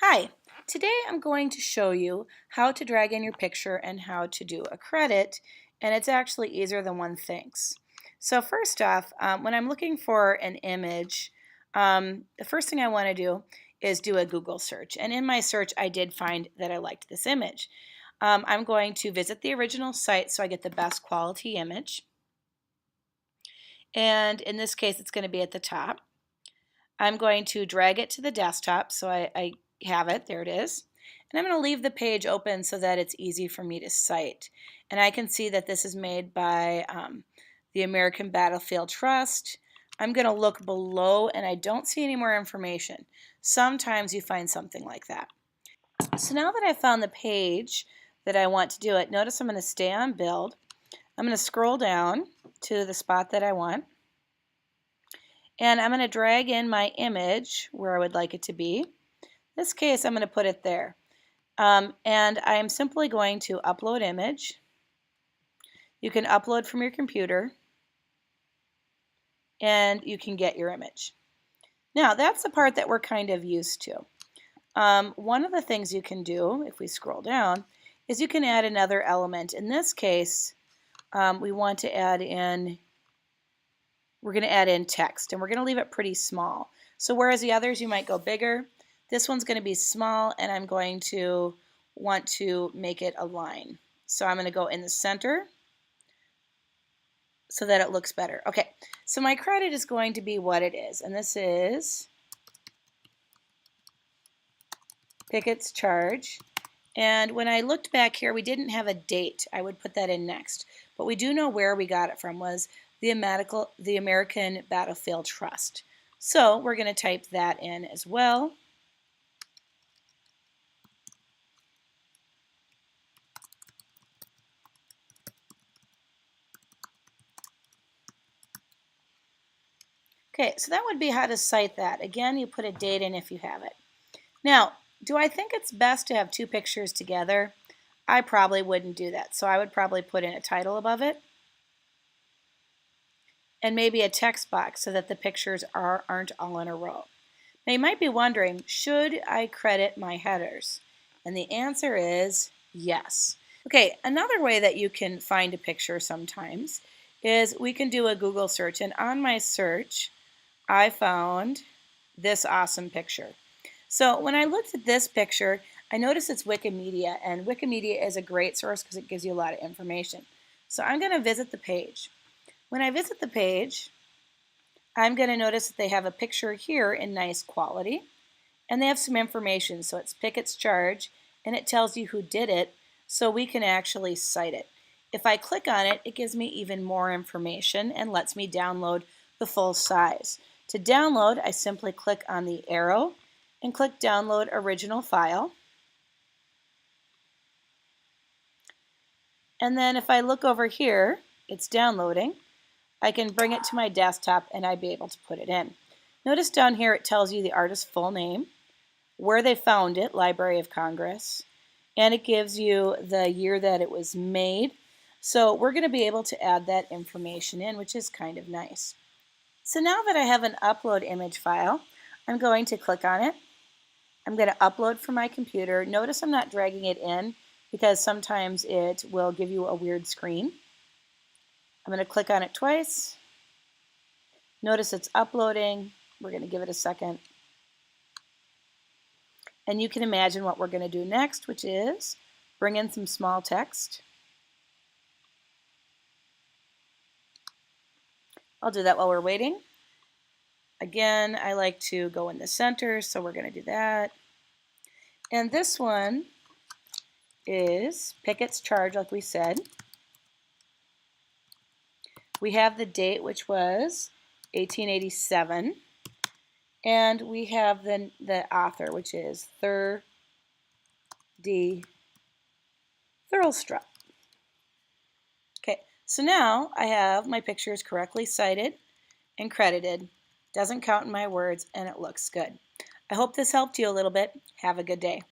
Hi, today I'm going to show you how to drag in your picture and how to do a credit, and it's actually easier than one thinks. So first off, when I'm looking for an image, the first thing I want to do is do a Google search, and in my search I did find that I liked this image. I'm going to visit the original site so I get the best quality image, and in this case it's going to be at the top. I'm going to drag it to the desktop so I have it. There it is. And I'm going to leave the page open so that it's easy for me to cite. And I can see that this is made by the American Battlefield Trust. I'm going to look below and I don't see any more information. Sometimes you find something like that. So now that I've found the page that I want to do it, notice I'm going to stay on build. I'm going to scroll down to the spot that I want. And I'm going to drag in my image where I would like it to be. In this case, I'm going to put it there. And I am simply going to upload image. You can upload from your computer, and you can get your image. Now, that's the part that we're kind of used to. One of the things you can do, if we scroll down, is you can add another element. In this case, we want to add in we're going to add in text, and we're going to leave it pretty small. So whereas the others you might go bigger, this one's going to be small, and I'm going to want to make it a line. So I'm going to go in the center so that it looks better. Okay, so my credit is going to be what it is, and this is Pickett's charge. And when I looked back here, we didn't have a date. I would put that in next. But we do know where we got it from was the American Battlefield Trust. So we're going to type that in as well. Okay, so that would be how to cite that. Again, you put a date in if you have it. Now, do I think it's best to have two pictures together? I probably wouldn't do that. So I would probably put in a title above it and maybe a text box so that the pictures aren't all in a row. Now you might be wondering, should I credit my headers? And the answer is yes. Okay, another way that you can find a picture sometimes is we can do a Google search, and on my search I found this awesome picture. So when I looked at this picture, I noticed it's Wikimedia, and Wikimedia is a great source because it gives you a lot of information. So I'm going to visit the page. When I visit the page, I'm going to notice that they have a picture here in nice quality, and they have some information. So it's Pickett's charge, and it tells you who did it, so we can actually cite it. If I click on it, it gives me even more information and lets me download the full size. To download, I simply click on the arrow and click Download Original File. And then if I look over here, it's downloading. I can bring it to my desktop and I'd be able to put it in. Notice down here it tells you the artist's full name, where they found it, Library of Congress, and it gives you the year that it was made. So we're going to be able to add that information in, which is kind of nice. So now that I have an upload image file, I'm going to click on it. I'm going to upload from my computer. Notice I'm not dragging it in because sometimes it will give you a weird screen. I'm going to click on it twice. Notice it's uploading. We're going to give it a second. And you can imagine what we're going to do next, which is bring in some small text. I'll do that while we're waiting. Again, I like to go in the center, so we're going to do that. And this one is Pickett's charge, like we said. We have the date, which was 1887. And we have the author, which is D. Thurlstrup. Okay, so now I have my pictures correctly cited and credited. Doesn't count in my words, and it looks good. I hope this helped you a little bit. Have a good day.